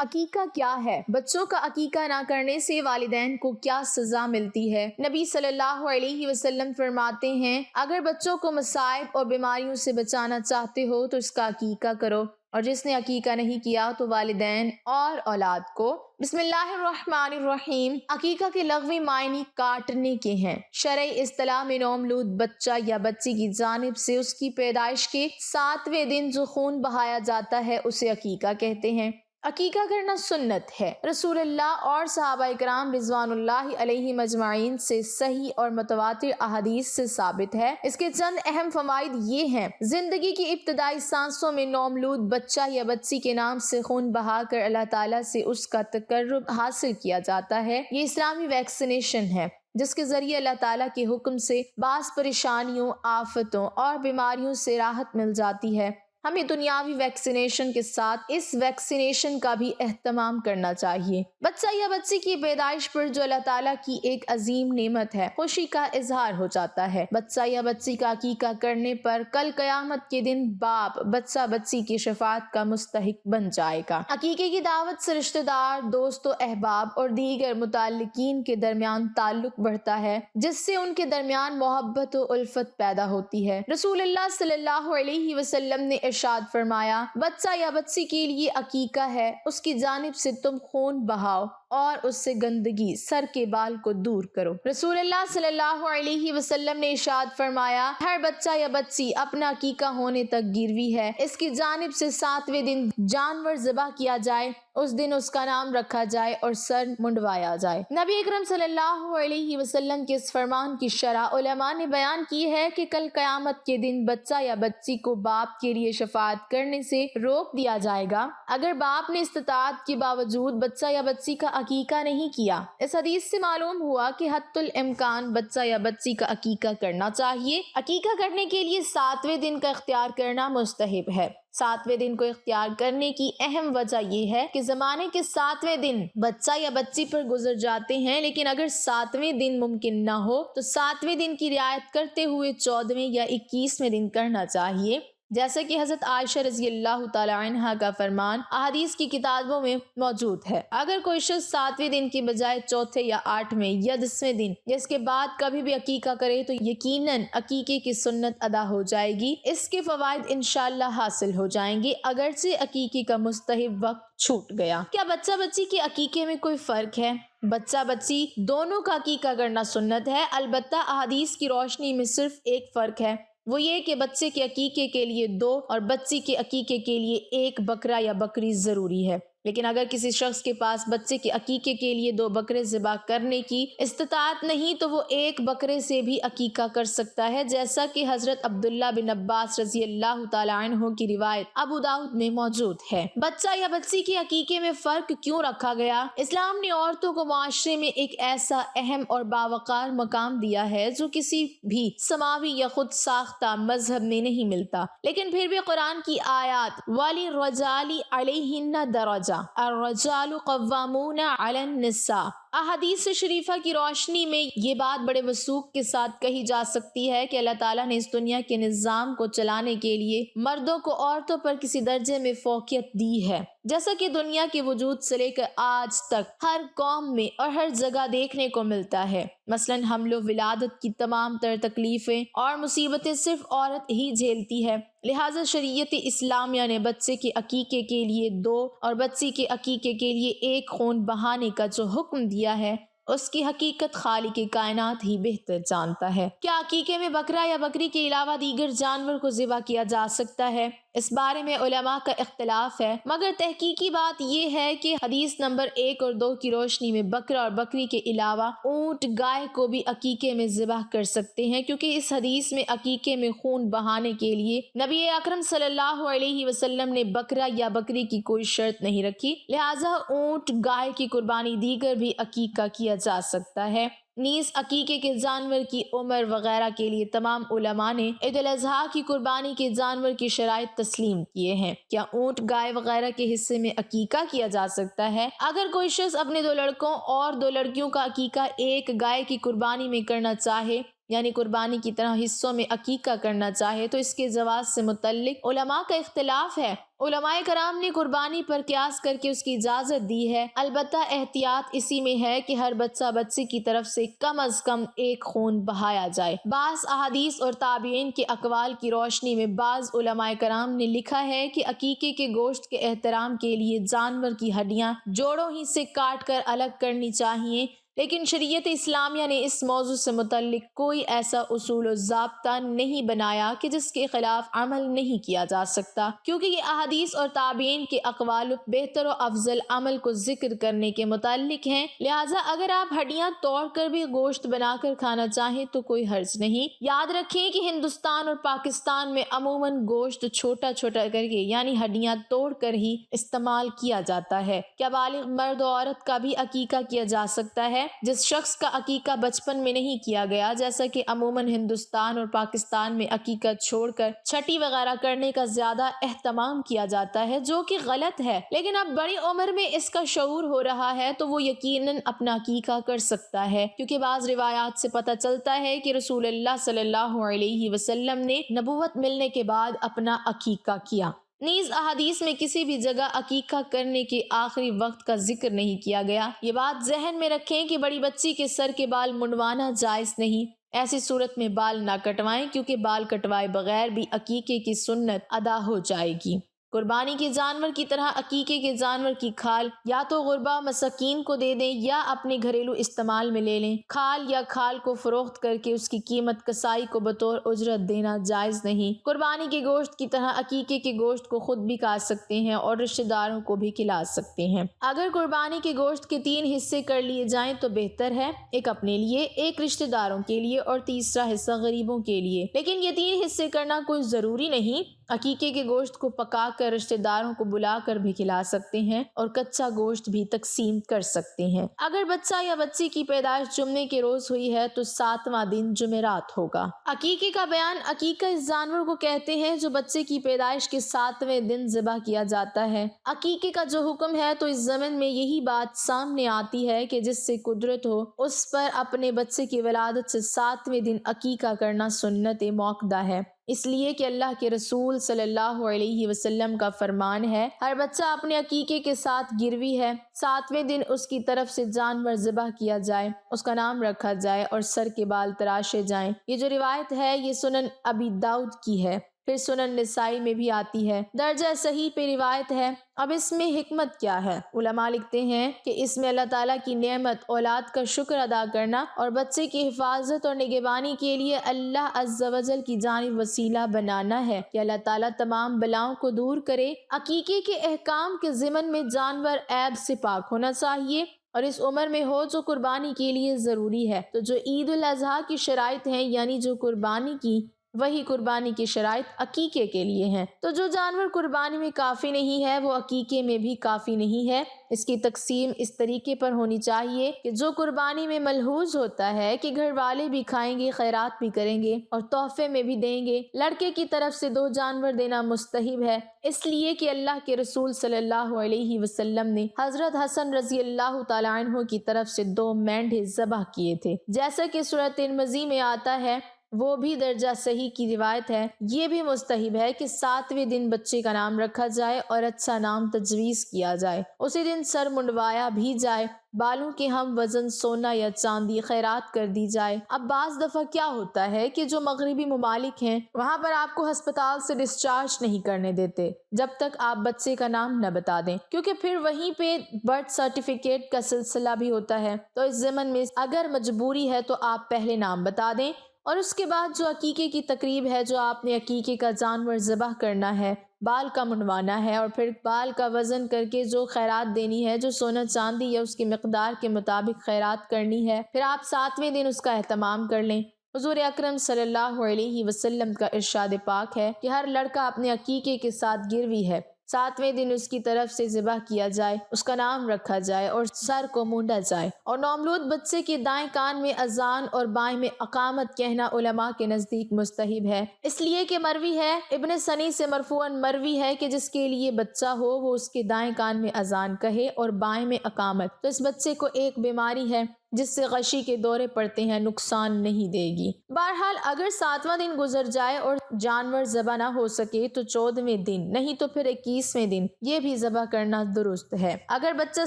عقیقہ کیا ہے؟ بچوں کا عقیقہ نہ کرنے سے والدین کو کیا سزا ملتی ہے؟ نبی صلی اللہ علیہ وسلم فرماتے ہیں، اگر بچوں کو مصائب اور بیماریوں سے بچانا چاہتے ہو تو اس کا عقیقہ کرو، اور جس نے عقیقہ نہیں کیا تو والدین اور اولاد کو۔ بسم اللہ الرحمن الرحیم۔ عقیقہ کے لغوی معنی کاٹنے کے ہیں۔ شرعی اصطلاح میں نومولود بچہ یا بچی کی جانب سے اس کی پیدائش کے 7ویں دن جو خون بہایا جاتا ہے اسے عقیقہ کہتے ہیں۔ عقیقہ کرنا سنت ہے۔ رسول اللہ اور صحابہ کرام رضوان اللہ علیہم اجمعین سے صحیح اور متواتر احادیث سے ثابت ہے۔ اس کے چند اہم فوائد یہ ہیں: زندگی کی ابتدائی سانسوں میں نومولود بچہ یا بچی کے نام سے خون بہا کر اللہ تعالیٰ سے اس کا تقرب حاصل کیا جاتا ہے۔ یہ اسلامی ویکسینیشن ہے جس کے ذریعے اللہ تعالیٰ کے حکم سے بعض پریشانیوں، آفتوں اور بیماریوں سے راحت مل جاتی ہے۔ ہمیں دنیاوی ویکسینیشن کے ساتھ اس ویکسینیشن کا بھی اہتمام کرنا چاہیے۔ بچہ یا بچی کی پیدائش پر جو اللہ تعالیٰ کی ایک عظیم نعمت ہے، خوشی کا اظہار ہو جاتا ہے۔ بچہ یا بچی کا عقیقہ کرنے پر کل قیامت کے دن باپ بچہ بچی کی شفاعت کا مستحق بن جائے گا۔ عقیقے کی دعوت سے رشتہ دار، دوست و احباب اور دیگر متعلقین کے درمیان تعلق بڑھتا ہے، جس سے ان کے درمیان محبت و الفت پیدا ہوتی ہے۔ رسول اللہ صلی اللہ علیہ وسلم نے ارشاد فرمایا، بچہ یا بچی کے لیے عقیقہ ہے، اس کی جانب سے تم خون بہاؤ اور اس سے گندگی، سر کے بال کو دور کرو۔ رسول اللہ صلی اللہ علیہ وسلم نے ارشاد فرمایا، ہر بچہ یا بچی اپنا عقیقہ ہونے تک گروی ہے، اس کی جانب سے 7ویں دن جانور ذبح کیا جائے، اس دن اس کا نام رکھا جائے اور سر منڈوایا جائے۔ نبی اکرم صلی اللہ علیہ وسلم کے اس فرمان کی شرح علماء نے بیان کی ہے کہ کل قیامت کے دن بچہ یا بچی کو باپ کے لیے شفاعت کرنے سے روک دیا جائے گا اگر باپ نے استطاعت کے باوجود بچہ یا بچی کا عقیقہ نہیں کیا۔ اس حدیث سے معلوم ہوا کہ حتی الامکان بچہ یا بچی کا عقیقہ کرنا چاہیے۔ عقیقہ کرنے کے لیے 7ویں دن کا اختیار کرنا مستحب ہے۔ 7ویں دن کو اختیار کرنے کی اہم وجہ یہ ہے کہ زمانے کے 7ویں دن بچہ یا بچی پر گزر جاتے ہیں، لیکن اگر 7ویں دن ممکن نہ ہو تو 7ویں دن کی رعایت کرتے ہوئے 14ویں یا 21ویں دن کرنا چاہیے، جیسا کہ حضرت عائشہ رضی اللہ تعالی عنہا کا فرمان احادیث کی کتابوں میں موجود ہے۔ اگر کوئی شخص 7ویں دن کی بجائے 4تھے یا 8ویں یا 10ویں دن یا اس کے بعد کبھی بھی عقیقہ کرے تو یقیناً عقیقے کی سنت ادا ہو جائے گی۔ اس کے فوائد انشاءاللہ حاصل ہو جائیں گے اگرچہ عقیقے کا مستحب وقت چھوٹ گیا۔ کیا بچہ بچی کے عقیقے میں کوئی فرق ہے؟ بچہ بچی دونوں کا عقیقہ کرنا سنت ہے، البتہ احادیث کی روشنی میں صرف ایک فرق ہے، وہ یہ کہ بچے کے عقیقے کے لیے 2 اور بچی کے عقیقے کے لیے 1 بکرا یا بکری ضروری ہے۔ لیکن اگر کسی شخص کے پاس بچے کے عقیقے کے لیے 2 بکرے ذبح کرنے کی استطاعت نہیں تو وہ 1 بکرے سے بھی عقیقہ کر سکتا ہے، جیسا کہ حضرت عبداللہ بن عباس رضی اللہ تعالی عنہ کی روایت ابو داؤد میں موجود ہے۔ بچہ یا بچی کے عقیقے میں فرق کیوں رکھا گیا؟ اسلام نے عورتوں کو معاشرے میں ایک ایسا اہم اور باوقار مقام دیا ہے جو کسی بھی سماوی یا خود ساختہ مذہب میں نہیں ملتا، لیکن پھر بھی قرآن کی آیات وَلِلرِّجَالِ عَلَيْهِنَّ دَرَجَةٌ الرجال قوامون علی النساء احادیث شریفہ کی روشنی میں یہ بات بڑے وثوق کے ساتھ کہی جا سکتی ہے کہ اللہ تعالیٰ نے اس دنیا کے نظام کو چلانے کے لیے مردوں کو عورتوں پر کسی درجے میں فوقیت دی ہے، جیسا کہ دنیا کے وجود سے لے کر آج تک ہر قوم میں اور ہر جگہ دیکھنے کو ملتا ہے۔ مثلاً حمل و ولادت کی تمام تر تکلیفیں اور مصیبتیں صرف عورت ہی جھیلتی ہے، لہٰذا شریعت اسلامیہ نے بچے کے عقیقے کے لیے 2 اور بچی کے عقیقے کے لیے 1 خون بہانے کا جو حکم دیا ہے اس کی حقیقت خالق کائنات ہی بہتر جانتا ہے۔ کیا عقیقے میں بکرا یا بکری کے علاوہ دیگر جانور کو ذبح کیا جا سکتا ہے؟ اس بارے میں علماء کا اختلاف ہے، مگر تحقیقی بات یہ ہے کہ حدیث نمبر 1 اور 2 کی روشنی میں بکرا اور بکری کے علاوہ اونٹ، گائے کو بھی عقیقے میں ذبح کر سکتے ہیں، کیونکہ اس حدیث میں عقیقے میں خون بہانے کے لیے نبی اکرم صلی اللہ علیہ وسلم نے بکرا یا بکری کی کوئی شرط نہیں رکھی، لہٰذا اونٹ، گائے کی قربانی دیگر بھی عقیقہ کیا جا سکتا ہے۔ نیز عقیقے کے جانور کی عمر وغیرہ کے لیے تمام علماء نے عید الاضحیٰ کی قربانی کے جانور کی شرائط تسلیم کیے ہیں۔ کیا اونٹ، گائے وغیرہ کے حصے میں عقیقہ کیا جا سکتا ہے؟ اگر کوئی شخص اپنے 2 لڑکوں اور 2 لڑکیوں کا عقیقہ ایک گائے کی قربانی میں کرنا چاہے یعنی قربانی کی طرح حصوں میں عقیقہ کرنا چاہے تو اس کے جواز سے متعلق علماء کا اختلاف ہے۔ علماء کرام نے قربانی پر قیاس کر کے اس کی اجازت دی ہے، البتہ احتیاط اسی میں ہے کہ ہر بچہ بچی کی طرف سے کم از کم ایک خون بہایا جائے۔ بعض احادیث اور تابعین کے اقوال کی روشنی میں بعض علماء کرام نے لکھا ہے کہ عقیقے کے گوشت کے احترام کے لیے جانور کی ہڈیاں جوڑوں ہی سے کاٹ کر الگ کرنی چاہیے، لیکن شریعت اسلامیہ نے اس موضوع سے متعلق کوئی ایسا اصول و ضابطہ نہیں بنایا کہ جس کے خلاف عمل نہیں کیا جا سکتا، کیونکہ یہ احادیث اور تابعین کے اقوال بہتر و افضل عمل کو ذکر کرنے کے متعلق ہیں، لہٰذا اگر آپ ہڈیاں توڑ کر بھی گوشت بنا کر کھانا چاہیں تو کوئی حرج نہیں۔ یاد رکھیں کہ ہندوستان اور پاکستان میں عموماً گوشت چھوٹا چھوٹا کر کے یعنی ہڈیاں توڑ کر ہی استعمال کیا جاتا ہے۔ کیا بالغ مرد و عورت کا بھی عقیقہ کیا جا سکتا ہے؟ جس شخص کا عقیقہ بچپن میں نہیں کیا گیا، جیسا کہ عموماً ہندوستان اور پاکستان میں عقیقہ چھوڑ کر چھٹی وغیرہ کرنے کا زیادہ اہتمام کیا جاتا ہے، جو کہ غلط ہے، لیکن اب بڑی عمر میں اس کا شعور ہو رہا ہے تو وہ یقیناً اپنا عقیقہ کر سکتا ہے، کیونکہ بعض روایات سے پتہ چلتا ہے کہ رسول اللہ صلی اللہ علیہ وسلم نے نبوت ملنے کے بعد اپنا عقیقہ کیا۔ نیز احادیث میں کسی بھی جگہ عقیقہ کرنے کے آخری وقت کا ذکر نہیں کیا گیا۔ یہ بات ذہن میں رکھیں کہ بڑی بچی کے سر کے بال منڈوانا جائز نہیں، ایسی صورت میں بال نہ کٹوائیں، کیونکہ بال کٹوائے بغیر بھی عقیقے کی سنت ادا ہو جائے گی۔ قربانی کے جانور کی طرح عقیقے کے جانور کی کھال یا تو غربا مساکین کو دے دیں یا اپنے گھریلو استعمال میں لے لیں۔ کھال یا کھال کو فروخت کر کے اس کی قیمت کسائی کو بطور اجرت دینا جائز نہیں۔ قربانی کے گوشت کی طرح عقیقے کے گوشت کو خود بھی کھا سکتے ہیں اور رشتہ داروں کو بھی کھلا سکتے ہیں۔ اگر قربانی کے گوشت کے 3 حصے کر لیے جائیں تو بہتر ہے، ایک اپنے لیے، ایک رشتہ داروں کے لیے اور تیسرا حصہ غریبوں کے لیے، لیکن یہ 3 حصے کرنا کوئی ضروری نہیں۔ عقیقے کے گوشت کو پکا کر رشتہ داروں کو بلا کر بھی کھلا سکتے ہیں اور کچا گوشت بھی تقسیم کر سکتے ہیں۔ اگر بچہ یا بچی کی پیدائش جمعے کے روز ہوئی ہے تو 7واں دن جمعرات ہوگا۔ عقیقے کا بیان عقیقہ اس جانور کو کہتے ہیں جو بچے کی پیدائش کے 7ویں دن ذبح کیا جاتا ہے۔ عقیقے کا جو حکم ہے تو اس ضمن میں یہی بات سامنے آتی ہے کہ جس سے قدرت ہو اس پر اپنے بچے کی ولادت سے 7ویں دن عقیقہ کرنا سنت موقدہ ہے، اس لیے کہ اللہ کے رسول صلی اللہ علیہ وسلم کا فرمان ہے، ہر بچہ اپنے عقیقے کے ساتھ گروی ہے، 7ویں دن اس کی طرف سے جانور ذبح کیا جائے، اس کا نام رکھا جائے اور سر کے بال تراشے جائیں۔ یہ جو روایت ہے یہ سنن ابی داؤد کی ہے، پھر سنن نسائی میں بھی آتی ہے، درجہ صحیح پہ روایت ہے۔ اب اس میں حکمت کیا ہے؟ علماء لکھتے ہیں کہ اس میں اللہ تعالیٰ کی نعمت اولاد کا شکر ادا کرنا اور بچے کی حفاظت اور نگہبانی کے لیے اللہ عز و جل کی جانب وسیلہ بنانا ہے کہ اللہ تعالیٰ تمام بلاؤں کو دور کرے۔ عقیقے کے احکام کے ضمن میں جانور عیب سے پاک ہونا چاہیے اور اس عمر میں ہو جو قربانی کے لیے ضروری ہے۔ تو جو عید الاضحیٰ کی شرائط ہیں یعنی جو قربانی کی، وہی قربانی کی شرائط عقیقے کے لیے ہیں۔ تو جو جانور قربانی میں کافی نہیں ہے وہ عقیقے میں بھی کافی نہیں ہے۔ اس کی تقسیم اس طریقے پر ہونی چاہیے کہ جو قربانی میں ملحوظ ہوتا ہے کہ گھر والے بھی کھائیں گے، خیرات بھی کریں گے اور تحفے میں بھی دیں گے۔ لڑکے کی طرف سے 2 جانور دینا مستحب ہے، اس لیے کہ اللہ کے رسول صلی اللہ علیہ وسلم نے حضرت حسن رضی اللہ تعالیٰ عنہ کی طرف سے 2 مینڈھے ذبح کیے تھے، جیسا کہ سورہ ترمذی میں آتا ہے، وہ بھی درجہ صحیح کی روایت ہے۔ یہ بھی مستحب ہے کہ 7ویں دن بچے کا نام رکھا جائے اور اچھا نام تجویز کیا جائے، اسی دن سر منڈوایا بھی جائے، بالوں کے ہم وزن سونا یا چاندی خیرات کر دی جائے۔ اب بعض دفعہ کیا ہوتا ہے کہ جو مغربی ممالک ہیں وہاں پر آپ کو ہسپتال سے ڈسچارج نہیں کرنے دیتے جب تک آپ بچے کا نام نہ بتا دیں، کیونکہ پھر وہیں پہ برتھ سرٹیفکیٹ کا سلسلہ بھی ہوتا ہے۔ تو اس ضمن میں اگر مجبوری ہے تو آپ پہلے نام بتا دیں اور اس کے بعد جو عقیقے کی تقریب ہے، جو آپ نے عقیقے کا جانور ذبح کرنا ہے، بال کا منڈوانا ہے اور پھر بال کا وزن کر کے جو خیرات دینی ہے، جو سونا چاندی یا اس کی مقدار کے مطابق خیرات کرنی ہے، پھر آپ 7ویں دن اس کا اہتمام کر لیں۔ حضور اکرم صلی اللہ علیہ وسلم کا ارشاد پاک ہے کہ ہر لڑکا اپنے عقیقے کے ساتھ گروی ہے، 7ویں دن اس کی طرف سے ذبح کیا جائے، اس کا نام رکھا جائے اور سر کو مونڈا جائے۔ اور نومولود بچے کے دائیں کان میں اذان اور بائیں میں اقامت کہنا علماء کے نزدیک مستحب ہے، اس لیے کہ مروی ہے، ابن سنی سے مرفوعاً مروی ہے کہ جس کے لیے بچہ ہو وہ اس کے دائیں کان میں اذان کہے اور بائیں میں اقامت۔ تو اس بچے کو ایک بیماری ہے جس سے غشی کے دورے پڑتے ہیں نقصان نہیں دے گی۔ بہرحال اگر 7واں دن گزر جائے اور جانور ذبح نہ ہو سکے تو 14ویں دن نہیں تو پھر 21ویں دن یہ بھی ذبح کرنا درست ہے۔ اگر بچہ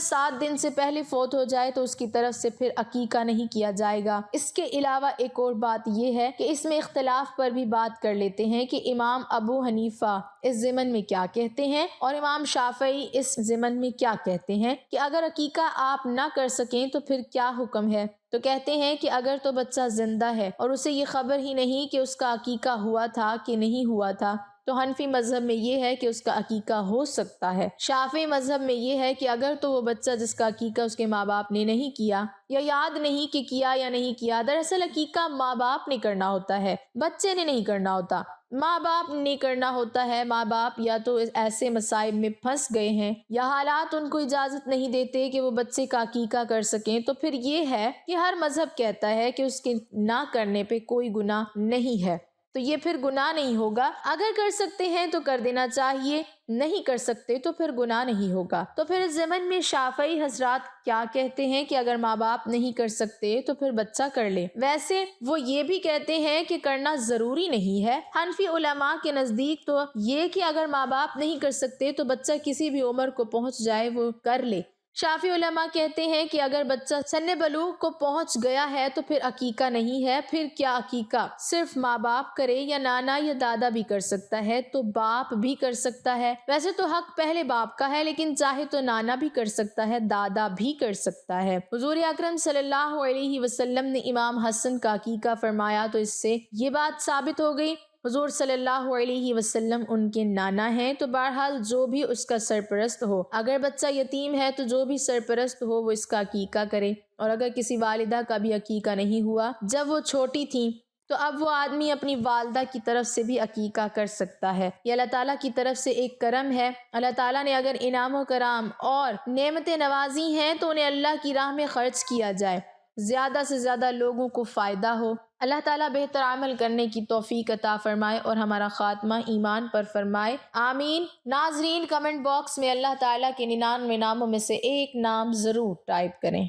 7 دن سے پہلے فوت ہو جائے تو اس کی طرف سے پھر عقیقہ نہیں کیا جائے گا۔ اس کے علاوہ ایک اور بات یہ ہے کہ اس میں اختلاف پر بھی بات کر لیتے ہیں کہ امام ابو حنیفہ اس ضمن میں کیا کہتے ہیں اور امام شافعی اس ضمن میں کیا کہتے ہیں کہ اگر عقیقہ آپ نہ کر سکیں تو پھر کیا حکم ہے؟ تو کہتے ہیں کہ اگر تو بچہ زندہ ہے اور اسے یہ خبر ہی نہیں کہ اس کا عقیقہ ہوا تھا کہ نہیں ہوا تھا تو حنفی مذہب میں یہ ہے کہ اس کا عقیقہ ہو سکتا ہے۔ شافعی مذہب میں یہ ہے کہ اگر تو وہ بچہ جس کا عقیقہ اس کے ماں باپ نے نہیں کیا یا یاد نہیں کہ کیا یا نہیں کیا، دراصل عقیقہ ماں باپ نے کرنا ہوتا ہے، بچے نے نہیں کرنا ہوتا، ماں باپ نے کرنا ہوتا ہے۔ ماں باپ یا تو ایسے مصائب میں پھنس گئے ہیں یا حالات ان کو اجازت نہیں دیتے کہ وہ بچے کا عقیقہ کر سکیں، تو پھر یہ ہے کہ ہر مذہب کہتا ہے کہ اس کے نہ کرنے پہ کوئی گناہ نہیں ہے، تو یہ پھر گناہ نہیں ہوگا۔ اگر کر سکتے ہیں تو کر دینا چاہیے، نہیں کر سکتے تو پھر گناہ نہیں ہوگا۔ تو پھر اس ضمن میں شافعی حضرات کیا کہتے ہیں کہ اگر ماں باپ نہیں کر سکتے تو پھر بچہ کر لے۔ ویسے وہ یہ بھی کہتے ہیں کہ کرنا ضروری نہیں ہے۔ حنفی علماء کے نزدیک تو یہ کہ اگر ماں باپ نہیں کر سکتے تو بچہ کسی بھی عمر کو پہنچ جائے وہ کر لے۔ شافعی علماء کہتے ہیں کہ اگر بچہ سن بلوغ کو پہنچ گیا ہے تو پھر عقیقہ نہیں ہے، پھر کیا عقیقہ صرف ماں باپ کرے یا نانا یا دادا بھی کر سکتا ہے تو باپ بھی کر سکتا ہے۔ ویسے تو حق پہلے باپ کا ہے لیکن چاہے تو نانا بھی کر سکتا ہے، دادا بھی کر سکتا ہے۔ حضور اکرم صلی اللہ علیہ وسلم نے امام حسن کا عقیقہ فرمایا تو اس سے یہ بات ثابت ہو گئی، حضور صلی اللہ علیہ وسلم ان کے نانا ہیں۔ تو بہرحال جو بھی اس کا سرپرست ہو، اگر بچہ یتیم ہے تو جو بھی سرپرست ہو وہ اس کا عقیقہ کرے، اور اگر کسی والدہ کا بھی عقیقہ نہیں ہوا جب وہ چھوٹی تھیں تو اب وہ آدمی اپنی والدہ کی طرف سے بھی عقیقہ کر سکتا ہے۔ یہ اللہ تعالیٰ کی طرف سے ایک کرم ہے۔ اللہ تعالیٰ نے اگر انعام و کرام اور نعمتیں نوازی ہیں تو انہیں اللہ کی راہ میں خرچ کیا جائے، زیادہ سے زیادہ لوگوں کو فائدہ ہو۔ اللہ تعالیٰ بہتر عمل کرنے کی توفیق عطا فرمائے اور ہمارا خاتمہ ایمان پر فرمائے، آمین۔ ناظرین کمنٹ باکس میں اللہ تعالیٰ کے 99 ناموں میں سے ایک نام ضرور ٹائپ کریں۔